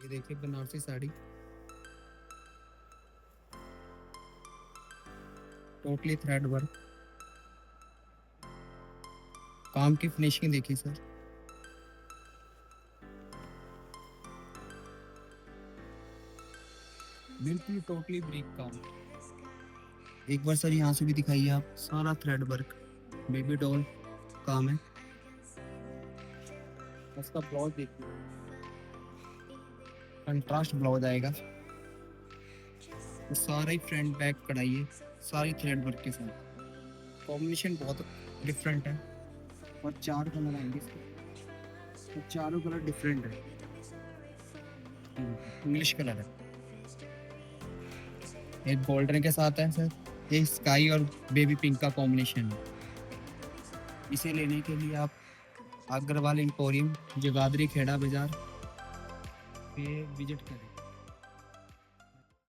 ये देखिए Banarasi sari, totally thread work. काम की फिनिशिंग देखिए सर, बिल्कुल टोटली ब्रीक काम। एक बार सर यहाँ से भी दिखाइए आप, सारा थ्रेड वर्क, बेबी डॉल काम है। उसका ब्लाउज देखिए, कंट्रास्ट ब्लाउज आएगा। तो सारा ही फ्रंट बैक कढ़ाई है, सारी थ्रेड वर्क के साथ। कॉम्बिनेशन बहुत डिफरेंट है, और चार कलर आएंगे इसके, तो चारों कलर डिफरेंट है। इंग्लिश कलर है, एक गोल्डन के साथ है सर, एक स्काई और बेबी पिंक का कॉम्बिनेशन है। इसे लेने के लिए आप अग्रवाल इंपोरियम, जगाधरी खेड़ा बाजार पे विजिट करें।